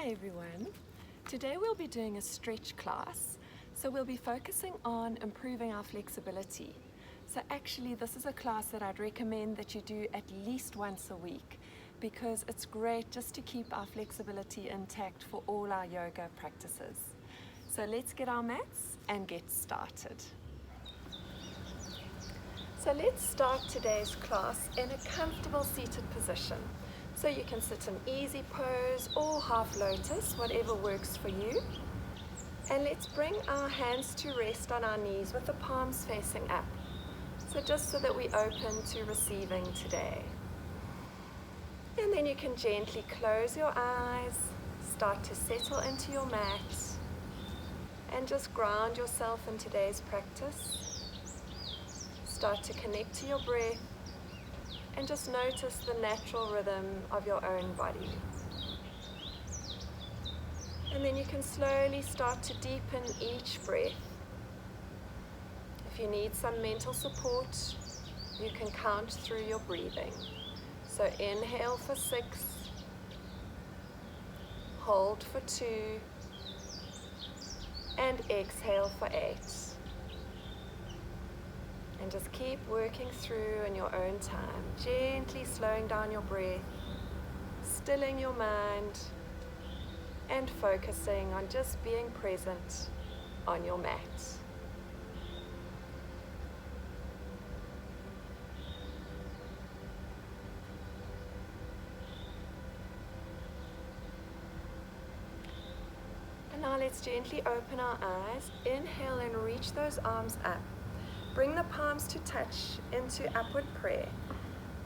Hi everyone. Today we'll be doing a stretch class. So we'll be focusing on improving our flexibility. So actually this is a class that I'd recommend that you do at least once a week because it's great just to keep our flexibility intact for all our yoga practices. So let's get our mats and get started. So let's start today's class in a comfortable seated position. So you can sit in easy pose or half lotus, whatever works for you. And let's bring our hands to rest on our knees with the palms facing up. So just so that we open to receiving today. And then you can gently close your eyes, start to settle into your mat, and just ground yourself in today's practice. Start to connect to your breath. And just notice the natural rhythm of your own body. And then you can slowly start to deepen each breath. If you need some mental support, you can count through your breathing. So inhale for 6, hold for 2, and exhale for 8. And just keep working through in your own time, gently slowing down your breath, stilling your mind, and focusing on just being present on your mat. And now let's gently open our eyes. Inhale and reach those arms up. Bring the palms to touch into upward prayer,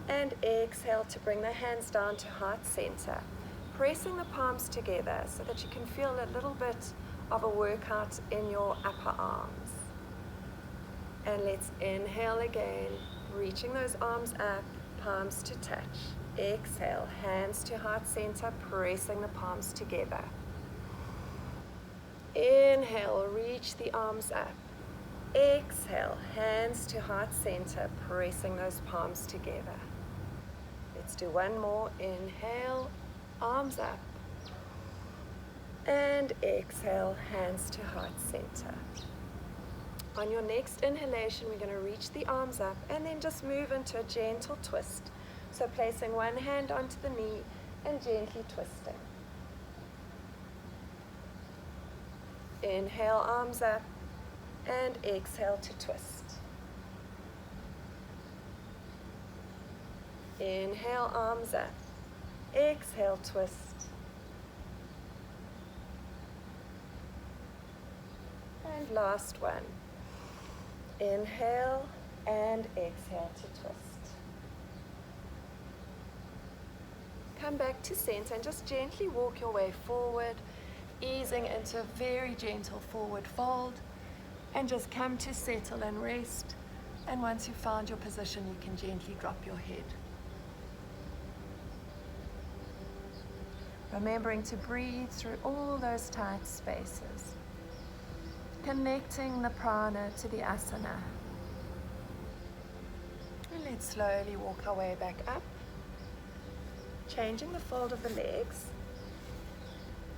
and exhale to bring the hands down to heart center, pressing the palms together so that you can feel a little bit of a workout in your upper arms. And let's inhale again, reaching those arms up, palms to touch. Exhale, hands to heart center, pressing the palms together. Inhale, reach the arms up. Exhale, hands to heart center, pressing those palms together. Let's do one more. Inhale, arms up. And exhale, hands to heart center. On your next inhalation, we're going to reach the arms up and then just move into a gentle twist. So placing one hand onto the knee and gently twisting. Inhale, arms up. And exhale to twist. Inhale, arms up. Exhale, twist. And last one. Inhale and exhale to twist. Come back to center and just gently walk your way forward, easing into a very gentle forward fold. And just come to settle and rest. And once you've found your position, you can gently drop your head. Remembering to breathe through all those tight spaces. Connecting the prana to the asana. And let's slowly walk our way back up. Changing the fold of the legs.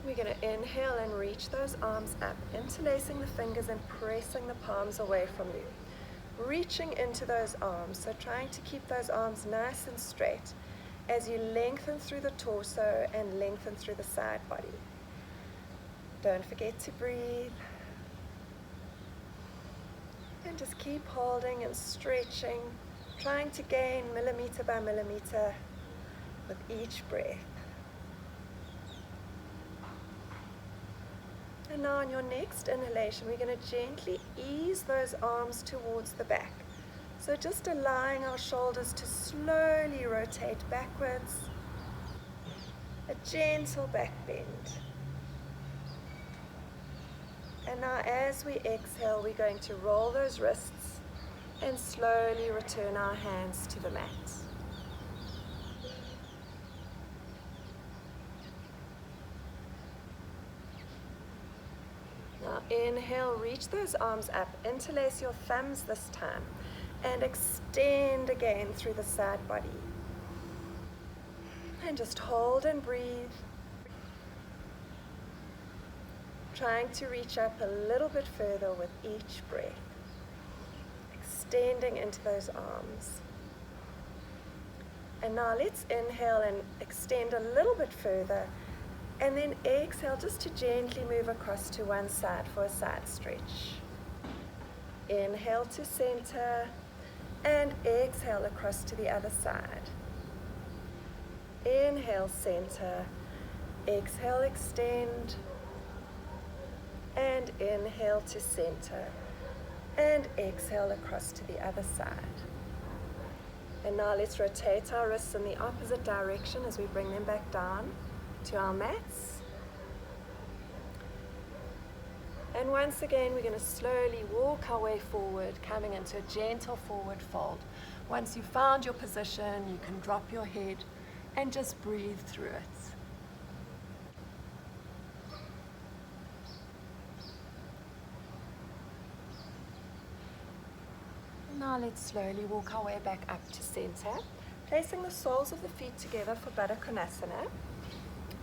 We're going to inhale and reach those arms up, interlacing the fingers and pressing the palms away from you. Reaching into those arms, so trying to keep those arms nice and straight as you lengthen through the torso and lengthen through the side body. Don't forget to breathe. And just keep holding and stretching, trying to gain millimeter by millimeter with each breath. And now on your next inhalation, we're going to gently ease those arms towards the back. So just allowing our shoulders to slowly rotate backwards. A gentle back bend. And now as we exhale, we're going to roll those wrists and slowly return our hands to the mat. Now inhale, reach those arms up, interlace your thumbs this time, and extend again through the side body. And just hold and breathe. trying to reach up a little bit further with each breath, extending into those arms. And now let's inhale and extend a little bit further, and then exhale just to gently move across to one side for a side stretch. Inhale to center, and exhale across to the other side. Inhale, center, exhale, extend, and inhale to center, and exhale across to the other side. And now let's rotate our wrists in the opposite direction as we bring them back down to our mats. And once again, we're going to slowly walk our way forward, coming into a gentle forward fold. Once you've found your position, you can drop your head and just breathe through it. Now let's slowly walk our way back up to center, placing the soles of the feet together for Baddha Konasana,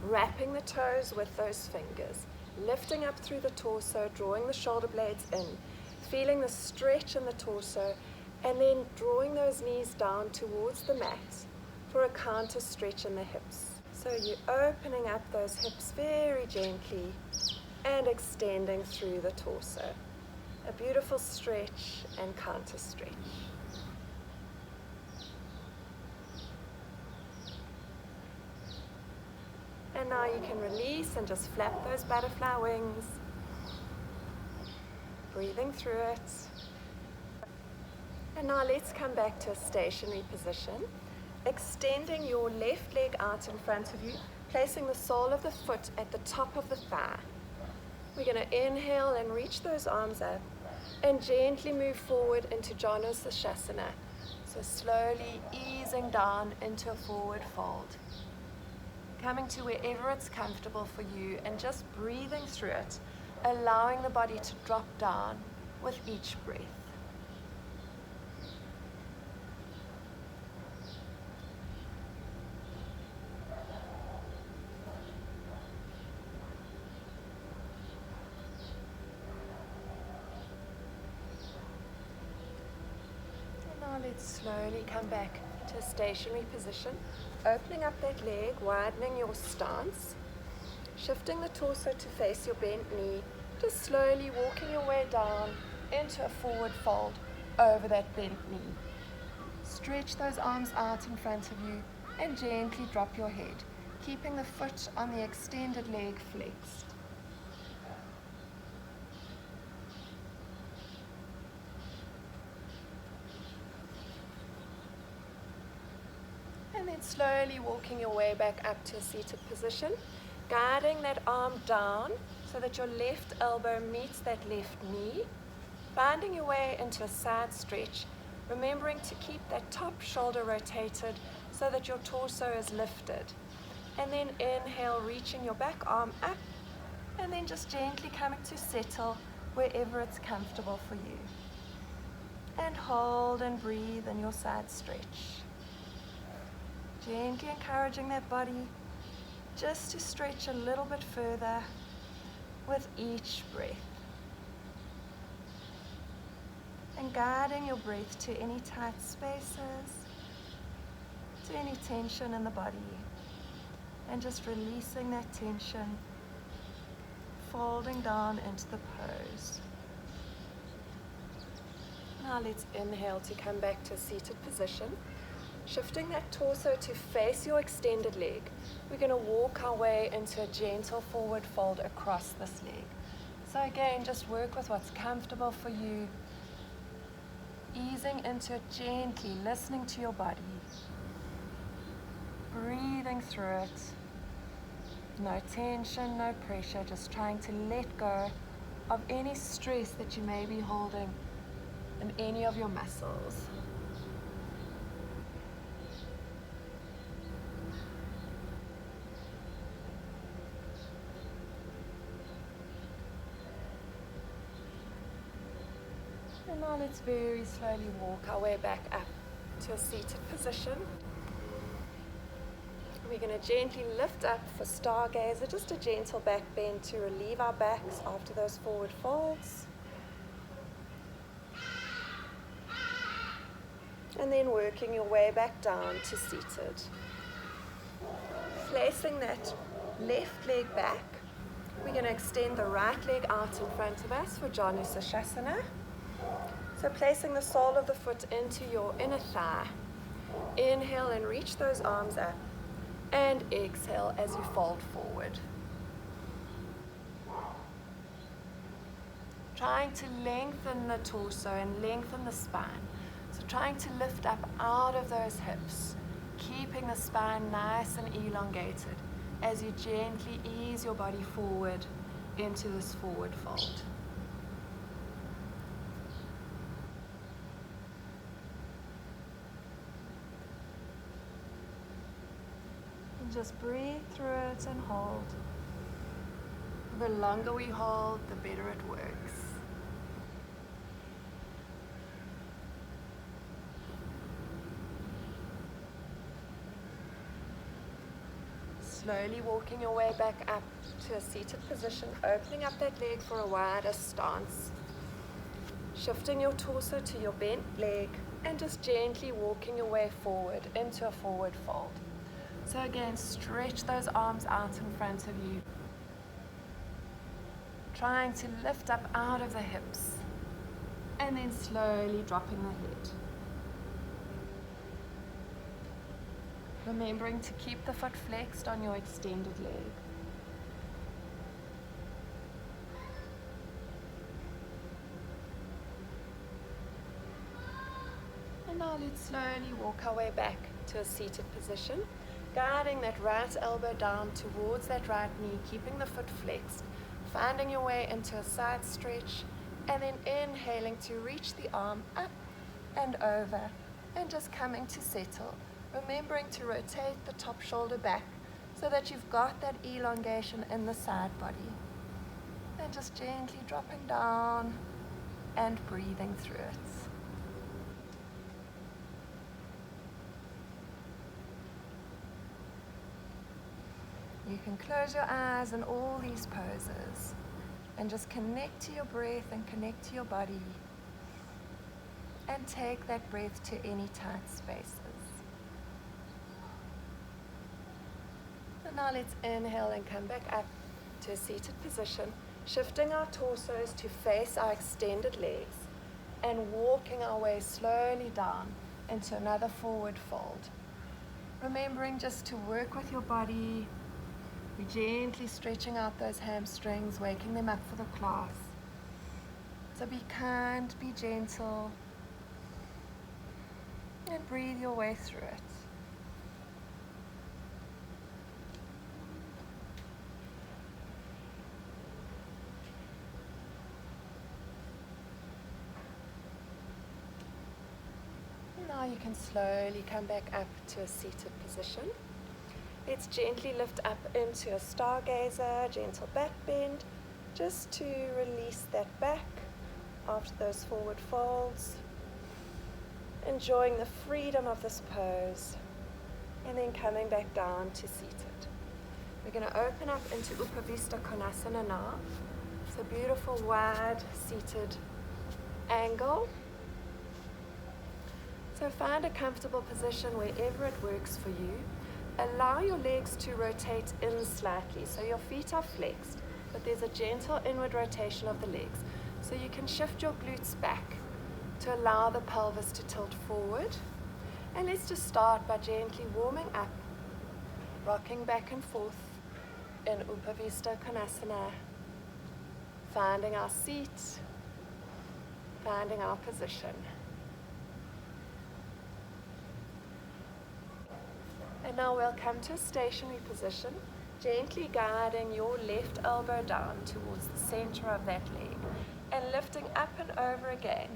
wrapping the toes with those fingers, lifting up through the torso, drawing the shoulder blades in, feeling the stretch in the torso, and then drawing those knees down towards the mat for a counter stretch in the hips. So you're opening up those hips very gently and extending through the torso. A beautiful stretch and counter stretch. And now you can release and just flap those butterfly wings. Breathing through it. And now let's come back to a stationary position. Extending your left leg out in front of you, placing the sole of the foot at the top of the thigh. We're going to inhale and reach those arms up and gently move forward into Janu Sirsasana. So slowly easing down into a forward fold. Coming to wherever it's comfortable for you and just breathing through it, allowing the body to drop down with each breath. Let's slowly come back to a stationary position, opening up that leg, widening your stance, shifting the torso to face your bent knee, just slowly walking your way down into a forward fold over that bent knee. Stretch those arms out in front of you and gently drop your head, keeping the foot on the extended leg flexed. And then slowly walking your way back up to a seated position, guiding that arm down so that your left elbow meets that left knee, finding your way into a side stretch, remembering to keep that top shoulder rotated so that your torso is lifted. And then inhale, reaching your back arm up, and then just gently coming to settle wherever it's comfortable for you. And hold and breathe in your side stretch. Gently encouraging that body just to stretch a little bit further with each breath. And guiding your breath to any tight spaces, to any tension in the body. And just releasing that tension, folding down into the pose. Now let's inhale to come back to a seated position. Shifting that torso to face your extended leg, we're going to walk our way into a gentle forward fold across this leg. So again, just work with what's comfortable for you, easing into it gently, listening to your body, breathing through it, no tension, no pressure, just trying to let go of any stress that you may be holding in any of your muscles. And now let's very slowly walk our way back up to a seated position. We're going to gently lift up for stargazer, just a gentle back bend to relieve our backs after those forward folds. And then working your way back down to seated. Placing that left leg back, we're going to extend the right leg out in front of us for Janushasana. So placing the sole of the foot into your inner thigh. Inhale and reach those arms up. And exhale as you fold forward. Trying to lengthen the torso and lengthen the spine. So trying to lift up out of those hips, keeping the spine nice and elongated as you gently ease your body forward into this forward fold. Just breathe through it and hold. The longer we hold, the better it works. Slowly walking your way back up to a seated position, opening up that leg for a wider stance. Shifting your torso to your bent leg and just gently walking your way forward into a forward fold. So again, stretch those arms out in front of you. Trying to lift up out of the hips and then slowly dropping the head. Remembering to keep the foot flexed on your extended leg. And now let's slowly walk our way back to a seated position. Guiding that right elbow down towards that right knee, keeping the foot flexed, finding your way into a side stretch, and then inhaling to reach the arm up and over, and just coming to settle. Remembering to rotate the top shoulder back so that you've got that elongation in the side body. And just gently dropping down and breathing through it. You can close your eyes in all these poses and just connect to your breath and connect to your body and take that breath to any tight spaces. And now let's inhale and come back up to a seated position, shifting our torsos to face our extended legs and walking our way slowly down into another forward fold. Remembering just to work with your body. We're gently stretching out those hamstrings, waking them up for the class. So be kind, be gentle, and breathe your way through it. And now you can slowly come back up to a seated position. Let's gently lift up into a stargazer, gentle back bend, just to release that back after those forward folds. Enjoying the freedom of this pose, and then coming back down to seated. We're going to open up into Upavista Konasana now. It's a beautiful wide seated angle. So find a comfortable position wherever it works for you. Allow your legs to rotate in slightly, so your feet are flexed, but there's a gentle inward rotation of the legs. So you can shift your glutes back to allow the pelvis to tilt forward. And let's just start by gently warming up, rocking back and forth in Upavista Konasana, finding our seat, finding our position. And now we'll come to a stationary position, gently guiding your left elbow down towards the center of that leg and lifting up and over again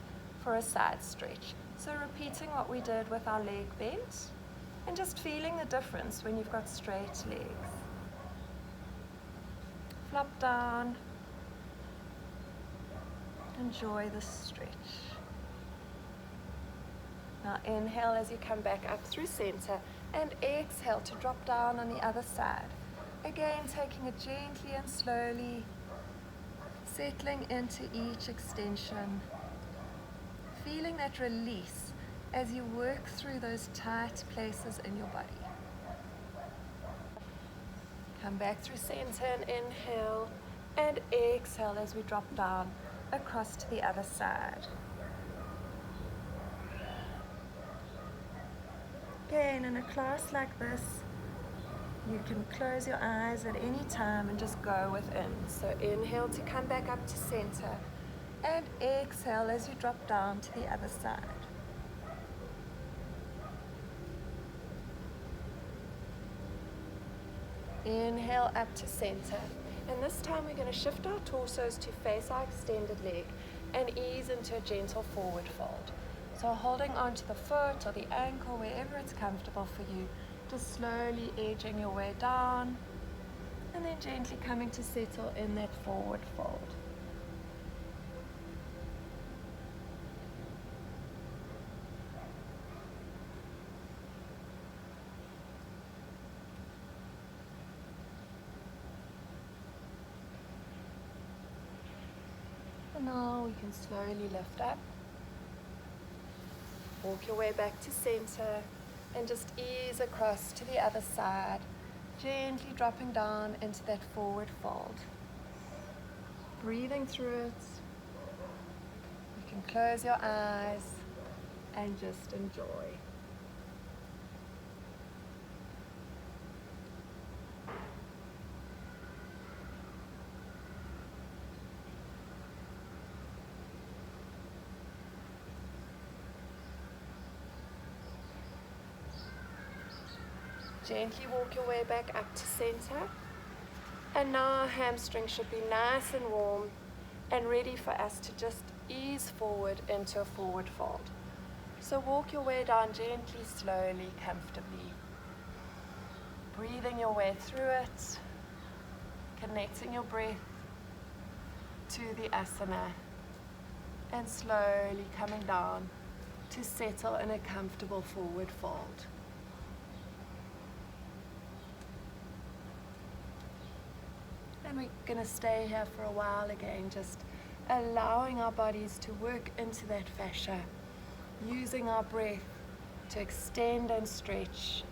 for a side stretch. So repeating what we did with our leg bent and just feeling the difference when you've got straight legs. Flop down. Enjoy the stretch. Now inhale as you come back up through center, and exhale to drop down on the other side. Again, taking it gently and slowly, settling into each extension, feeling that release as you work through those tight places in your body. Come back through center and inhale, and exhale as we drop down across to the other side. Again, in a class like this, you can close your eyes at any time and just go within. So inhale to come back up to center, and exhale as you drop down to the other side. Inhale up to center, and this time we're going to shift our torsos to face our extended leg and ease into a gentle forward fold. So holding onto the foot or the ankle, wherever it's comfortable for you, just slowly edging your way down, and then gently coming to settle in that forward fold. And now we can slowly lift up. Walk your way back to center and just ease across to the other side, gently dropping down into that forward fold. Breathing through it. You can close your eyes and just enjoy. Gently walk your way back up to center, and now our hamstrings should be nice and warm and ready for us to just ease forward into a forward fold. So walk your way down gently, slowly, comfortably, breathing your way through it, connecting your breath to the asana, and slowly coming down to settle in a comfortable forward fold. And we're going to stay here for a while again, just allowing our bodies to work into that fascia, using our breath to extend and stretch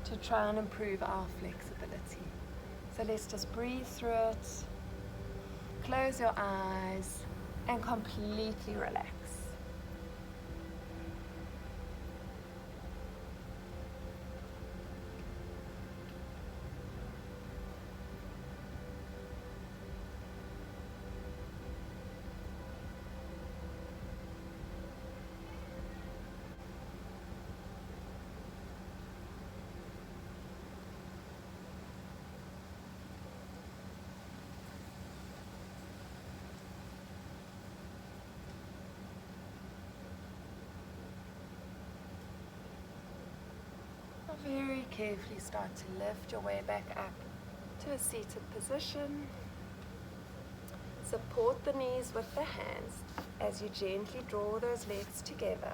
to try and improve our flexibility. So let's just breathe through it, close your eyes, and completely relax. Very carefully start to lift your way back up to a seated position. Support the knees with the hands as you gently draw those legs together.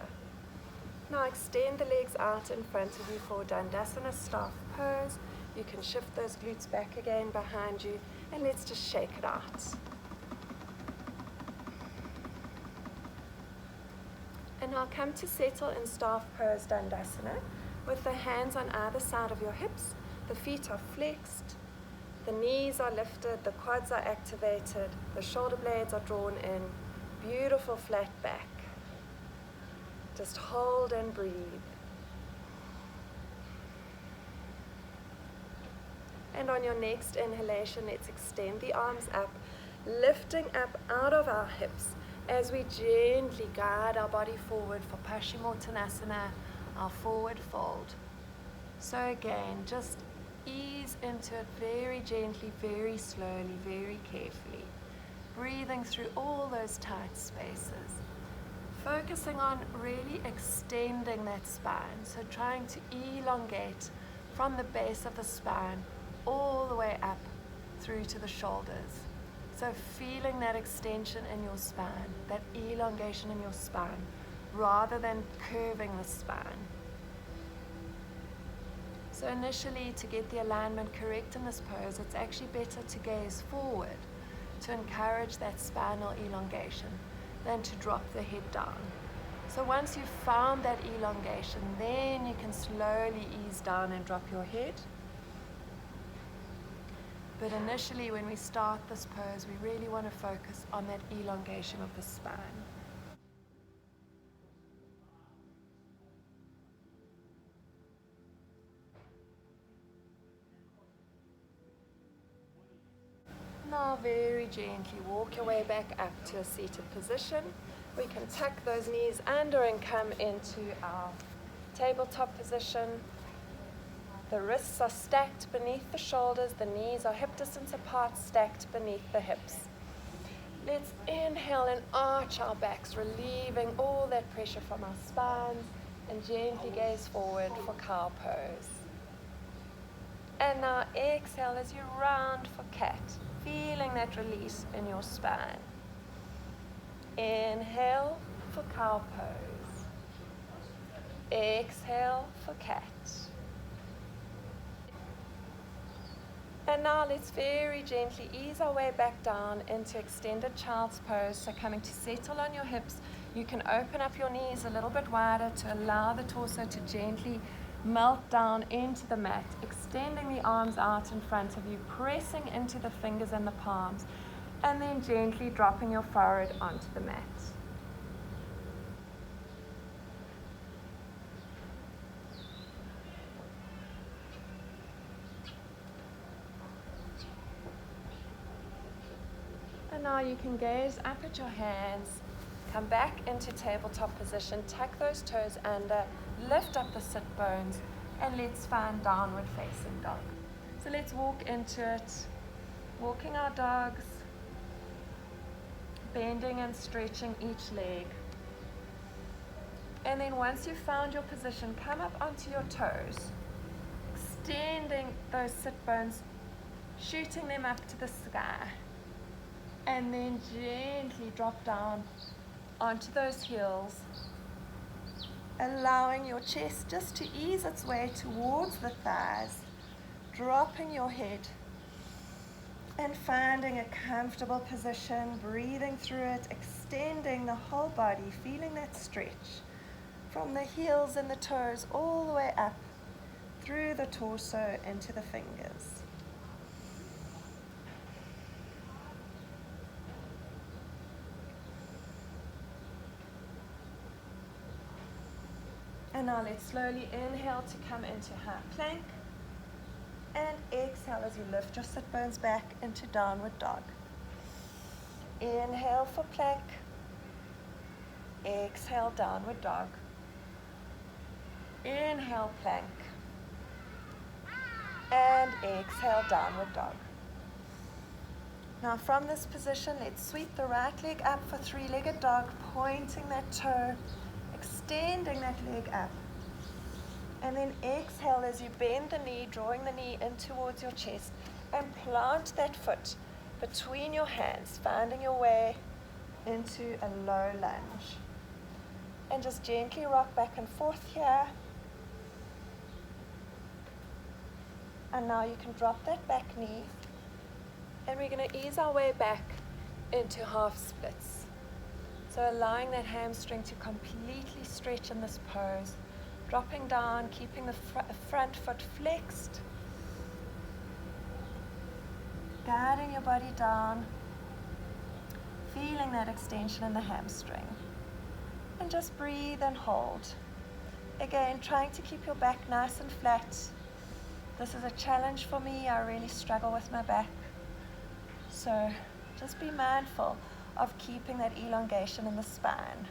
Now extend the legs out in front of you for Dandasana staff pose. You can shift those glutes back again behind you, and let's just shake it out. And now come to settle in staff pose Dandasana, with the hands on either side of your hips. The feet are flexed, the knees are lifted, the quads are activated, the shoulder blades are drawn in. Beautiful flat back. Just hold and breathe. And on your next inhalation, let's extend the arms up, lifting up out of our hips as we gently guide our body forward for Paschimottanasana, our forward fold. So again, just ease into it very gently, very slowly, very carefully. Breathing through all those tight spaces. Focusing on really extending that spine. So trying to elongate from the base of the spine all the way up through to the shoulders. So feeling that extension in your spine, that elongation in your spine, rather than curving the spine. So initially, to get the alignment correct in this pose, it's actually better to gaze forward to encourage that spinal elongation than to drop the head down. So once you've found that elongation, then you can slowly ease down and drop your head. But initially, when we start this pose, we really want to focus on that elongation of the spine. Now very gently walk your way back up to a seated position. We can tuck those knees under and come into our tabletop position. The wrists are stacked beneath the shoulders, the knees are hip distance apart, stacked beneath the hips. Let's inhale and arch our backs, relieving all that pressure from our spines, and gently gaze forward for cow pose. And now exhale as you round for cat, feeling that release in your spine. Inhale for cow pose. Exhale for cat. And now let's very gently ease our way back down into extended child's pose. So coming to settle on your hips, you can open up your knees a little bit wider to allow the torso to gently melt down into the mat, extending the arms out in front of you, pressing into the fingers and the palms, and then gently dropping your forehead onto the mat. And now you can gaze up at your hands, come back into tabletop position, tuck those toes under, lift up the sit bones, and let's find downward facing dog. So let's walk into it, walking our dogs, bending and stretching each leg. And then once you've found your position, come up onto your toes, extending those sit bones, shooting them up to the sky. And then gently drop down onto those heels, allowing your chest just to ease its way towards the thighs, dropping your head and finding a comfortable position, breathing through it, extending the whole body, feeling that stretch from the heels and the toes all the way up through the torso into the fingers. And now let's slowly inhale to come into high plank, and exhale as you lift your sit bones back into downward dog. Inhale for plank, exhale downward dog. Inhale plank, and exhale downward dog. Now from this position, let's sweep the right leg up for three-legged dog, pointing that toe, extending that leg up, and then exhale as you bend the knee, drawing the knee in towards your chest, and plant that foot between your hands, finding your way into a low lunge. And just gently rock back and forth here. And now you can drop that back knee, and we're going to ease our way back into half splits. So allowing that hamstring to completely stretch in this pose, dropping down, keeping the front foot flexed, guiding your body down, feeling that extension in the hamstring, and just breathe and hold. Again, trying to keep your back nice and flat. This is a challenge for me. I really struggle with my back, so just be mindful of keeping that elongation in the spine.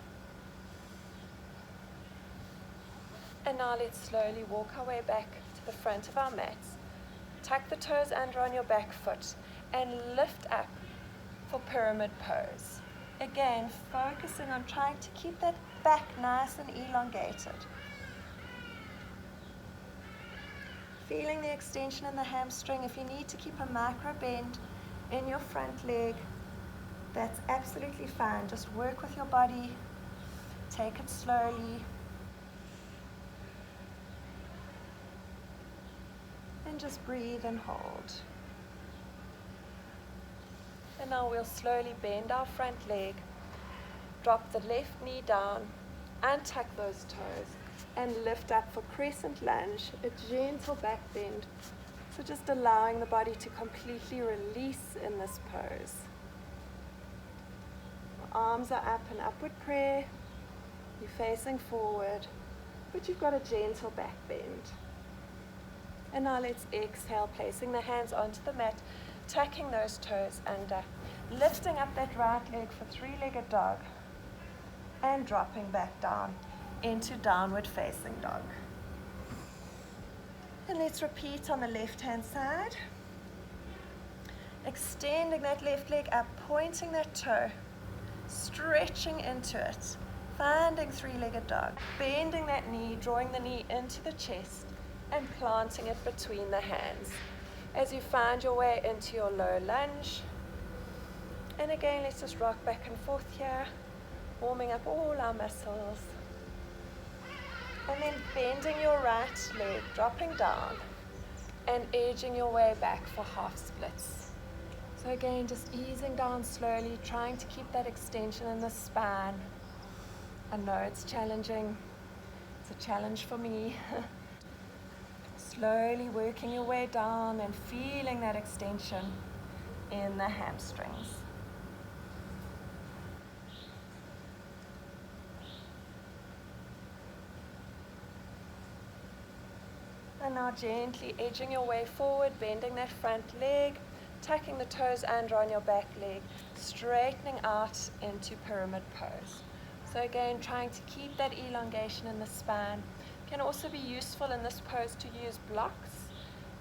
And now let's slowly walk our way back to the front of our mats. Tuck the toes under on your back foot and lift up for pyramid pose. Again, focusing on trying to keep that back nice and elongated. Feeling the extension in the hamstring. If you need to keep a micro bend in your front leg, that's absolutely fine. Just work with your body, take it slowly. And just breathe and hold. And now we'll slowly bend our front leg, drop the left knee down, and tuck those toes, and lift up for crescent lunge, a gentle back bend. So just allowing the body to completely release in this pose. Arms are up in upward prayer. You're facing forward, but you've got a gentle back bend. And now let's exhale, placing the hands onto the mat, tucking those toes under, lifting up that right leg for three-legged dog, and dropping back down into downward facing dog. And let's repeat on the left-hand side. Extending that left leg up, pointing that toe, stretching into it, finding three-legged dog, bending that knee, drawing the knee into the chest, and planting it between the hands as you find your way into your low lunge. And again, let's just rock back and forth here, warming up all our muscles. And then bending your right leg, dropping down, and edging your way back for half splits. So again, just easing down slowly, trying to keep that extension in the spine. I know it's challenging. It's a challenge for me. Slowly working your way down and feeling that extension in the hamstrings. And now gently edging your way forward, bending that front leg, tucking the toes under on your back leg, straightening out into pyramid pose. So again, trying to keep that elongation in the spine. Can also be useful in this pose to use blocks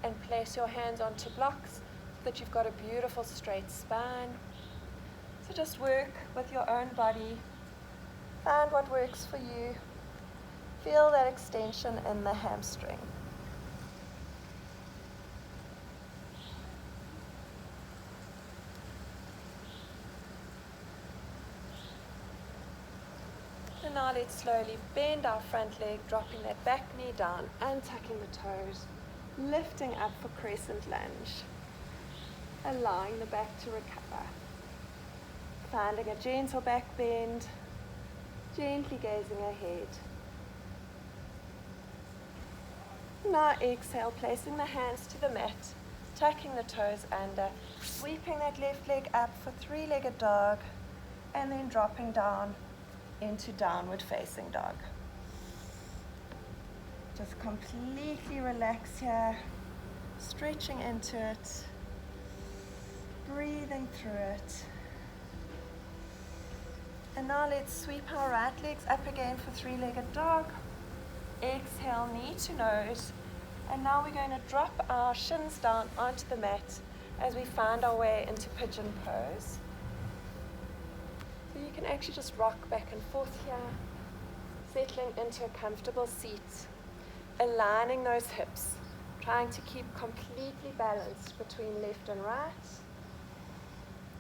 and place your hands onto blocks so that you've got a beautiful straight spine. So just work with your own body, find what works for you, feel that extension in the hamstring. And now let's slowly bend our front leg, dropping that back knee down and tucking the toes, lifting up for crescent lunge, allowing the back to recover. Finding a gentle back bend, gently gazing ahead. Now exhale, placing the hands to the mat, tucking the toes under, sweeping that left leg up for three-legged dog, and then dropping down into downward facing dog. Just completely relax here, stretching into it, breathing through it. And now let's sweep our right legs up again for three-legged dog. Exhale, knee to nose. And now we're going to drop our shins down onto the mat as we find our way into pigeon pose. So you can actually just rock back and forth here, settling into a comfortable seat, aligning those hips, trying to keep completely balanced between left and right.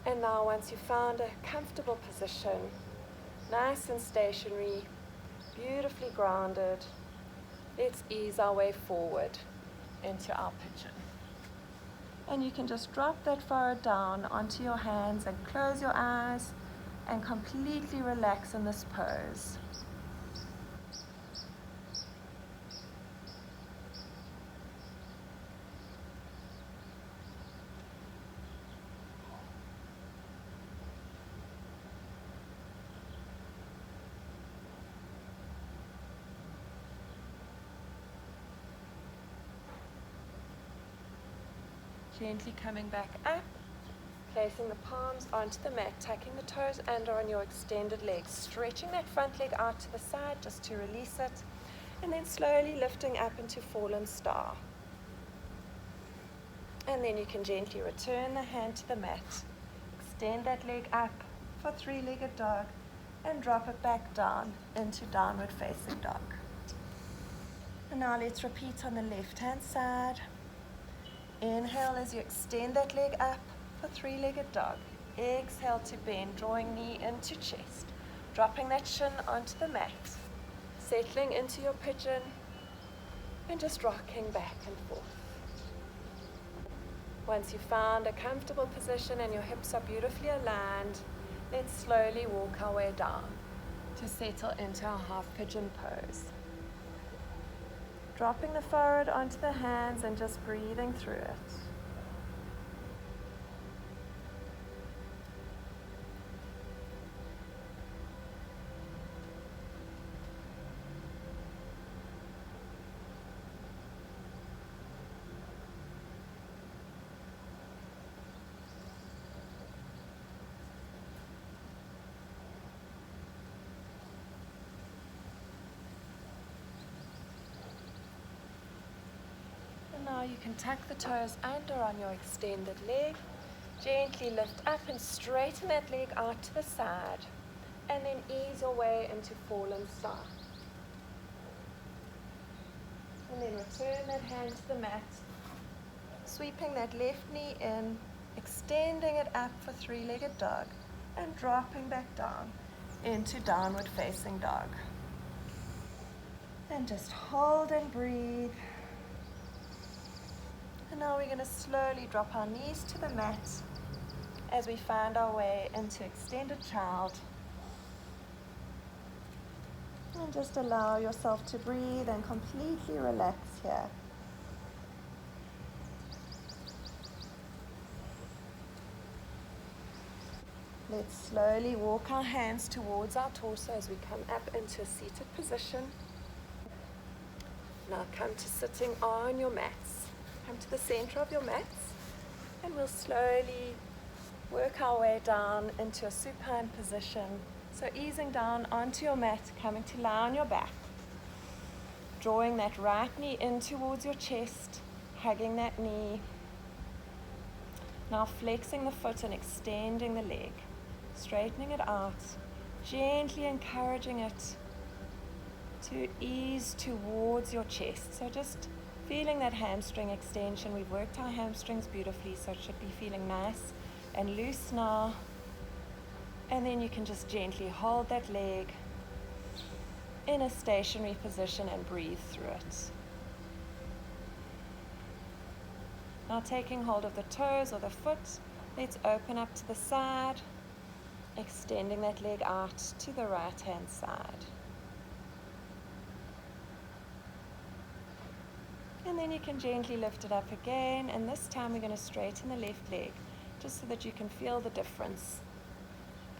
And now once you've found a comfortable position, nice and stationary, beautifully grounded, let's ease our way forward into our pigeon. And you can just drop that forehead down onto your hands and close your eyes and completely relax in this pose. Gently coming back up, placing the palms onto the mat, tucking the toes under on your extended legs, stretching that front leg out to the side just to release it, and then slowly lifting up into fallen star. And then you can gently return the hand to the mat, extend that leg up for three-legged dog, and drop it back down into downward facing dog. And now let's repeat on the left-hand side. Inhale as you extend that leg up for three-legged dog. Exhale to bend, drawing knee into chest. dropping that shin onto the mat, settling into your pigeon, and just rocking back and forth. Once you've found a comfortable position and your hips are beautifully aligned, let's slowly walk our way down to settle into our half pigeon pose. Dropping the forehead onto the hands and just breathing through it. Now you can tuck the toes under on your extended leg, gently lift up and straighten that leg out to the side, and then ease your way into fallen star. And then return that hand to the mat, sweeping that left knee in, extending it up for three-legged dog, and dropping back down into downward facing dog. And just hold and breathe. And now we're going to slowly drop our knees to the mat as we find our way into extended child. And just allow yourself to breathe and completely relax here. Let's slowly walk our hands towards our torso as we come up into a seated position. Now come to sitting on your mats. Come to the center of your mats, and we'll slowly work our way down into a supine position. So easing down onto your mat, coming to lie on your back. Drawing that right knee in towards your chest, hugging that knee. Now flexing the foot and extending the leg, straightening it out, gently encouraging it to ease towards your chest. So just feeling that hamstring extension. We've worked our hamstrings beautifully, so it should be feeling nice and loose now. And then you can just gently hold that leg in a stationary position and breathe through it. Now taking hold of the toes or the foot, let's open up to the side, extending that leg out to the right hand side. And then you can gently lift it up again, and this time we're going to straighten the left leg, just so that you can feel the difference.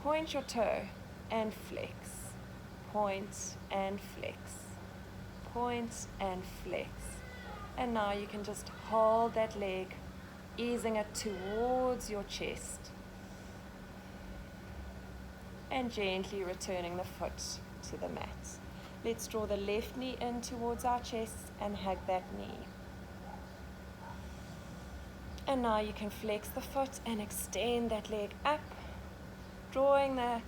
Point your toe and flex. Point and flex. Point and flex. And now you can just hold that leg, easing it towards your chest. And gently returning the foot to the mat. Let's draw the left knee in towards our chest and hug that knee. And now you can flex the foot and extend that leg up, drawing the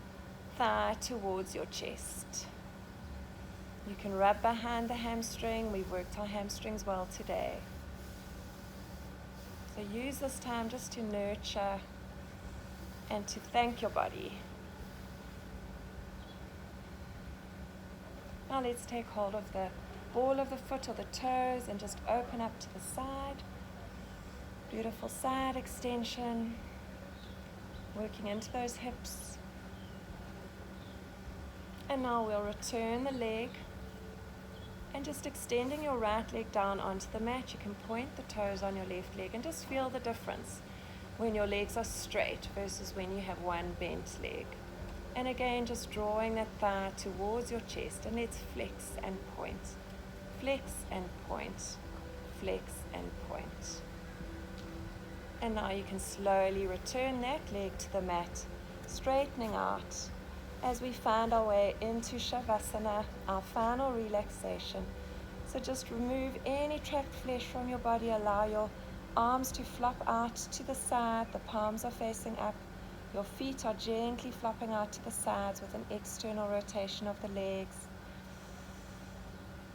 thigh towards your chest. You can rub behind the hamstring. We've worked our hamstrings well today. So use this time just to nurture and to thank your body. Now let's take hold of the ball of the foot or the toes and just open up to the side. Beautiful side extension. Working into those hips. And now we'll return the leg and just extending your right leg down onto the mat. You can point the toes on your left leg and just feel the difference when your legs are straight versus when you have one bent leg. And again, just drawing that thigh towards your chest, and let's flex and point. Flex and point. Flex and point. And now you can slowly return that leg to the mat, straightening out as we find our way into Shavasana, our final relaxation. So just remove any trapped flesh from your body, allow your arms to flop out to the side, the palms are facing up. Your feet are gently flopping out to the sides with an external rotation of the legs.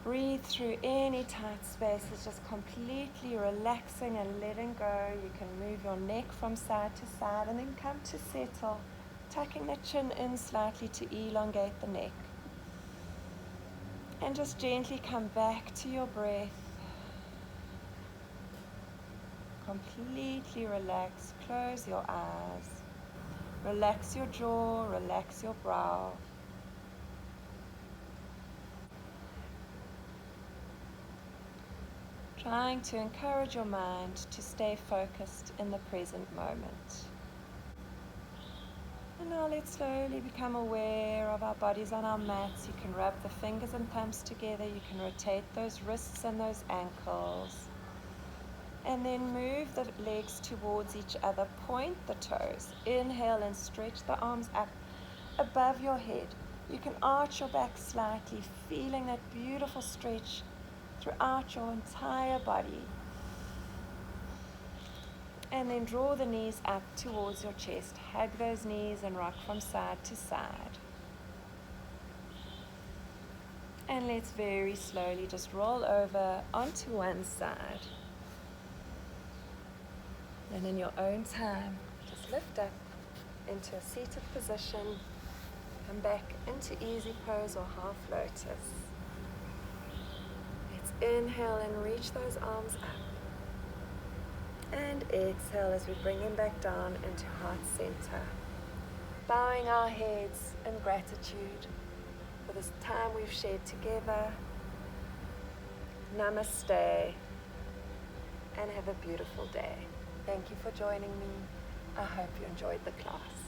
Breathe through any tight spaces, just completely relaxing and letting go. You can move your neck from side to side and then come to settle tucking the chin in slightly to elongate the neck. And just gently come back to your breath. Completely relax, close your eyes. Relax your jaw, relax your brow. Trying to encourage your mind to stay focused in the present moment. And now let's slowly become aware of our bodies on our mats. You can rub the fingers and thumbs together. You can rotate those wrists and those ankles. And then move the legs towards each other. Point the toes. Inhale and stretch the arms up above your head. You can arch your back slightly, feeling that beautiful stretch throughout your entire body. And then draw the knees up towards your chest. Hug those knees and rock from side to side. And let's very slowly just roll over onto one side. And in your own time, just lift up into a seated position. Come back into easy pose or half lotus. Let's inhale and reach those arms up. And exhale as we bring them back down into heart center. Bowing our heads in gratitude for this time we've shared together. Namaste, and have a beautiful day. Thank you for joining me. I hope you enjoyed the class.